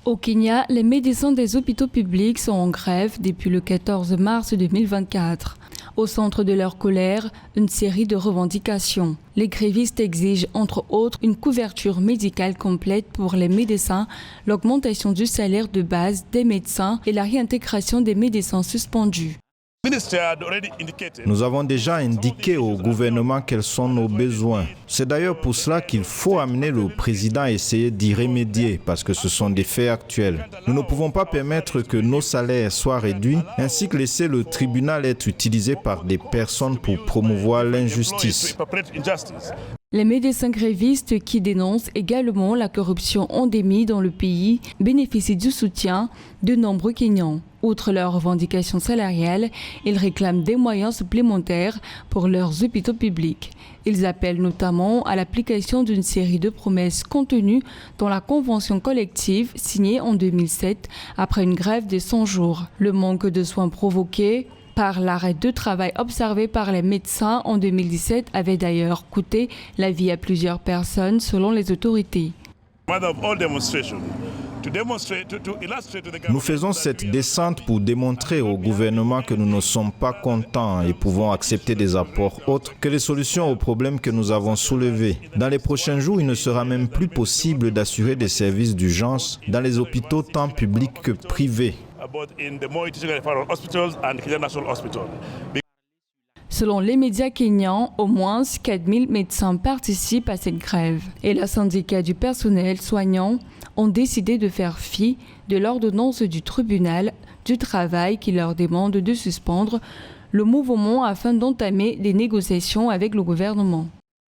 Au Kenya, les médecins des hôpitaux publics sont en grève depuis le 14 mars 2024. Au centre de leur colère, une série de revendications. Les grévistes exigent entre autres une couverture médicale complète pour les médecins, l'augmentation du salaire de base des médecins et la réintégration des médecins suspendus. Nous avons déjà indiqué au gouvernement quels sont nos besoins. C'est d'ailleurs pour cela qu'il faut amener le président à essayer d'y remédier, parce que ce sont des faits actuels. Nous ne pouvons pas permettre que nos salaires soient réduits, ainsi que laisser le tribunal être utilisé par des personnes pour promouvoir l'injustice. Les médecins grévistes qui dénoncent également la corruption endémique dans le pays bénéficient du soutien de nombreux Kenyans. Outre leurs revendications salariales, ils réclament des moyens supplémentaires pour leurs hôpitaux publics. Ils appellent notamment à l'application d'une série de promesses contenues dans la convention collective signée en 2007 après une grève de 100 jours. Le manque de soins provoqué par l'arrêt de travail observé par les médecins en 2017 avait d'ailleurs coûté la vie à plusieurs personnes selon les autorités. Nous faisons cette descente pour démontrer au gouvernement que nous ne sommes pas contents et pouvons accepter des apports autres que les solutions aux problèmes que nous avons soulevés. Dans les prochains jours, il ne sera même plus possible d'assurer des services d'urgence dans les hôpitaux tant publics que privés. Selon les médias kenyans, au moins 4000 médecins participent à cette grève. Et le syndicat du personnel soignant ont décidé de faire fi de l'ordonnance du tribunal du travail qui leur demande de suspendre le mouvement afin d'entamer des négociations avec le gouvernement.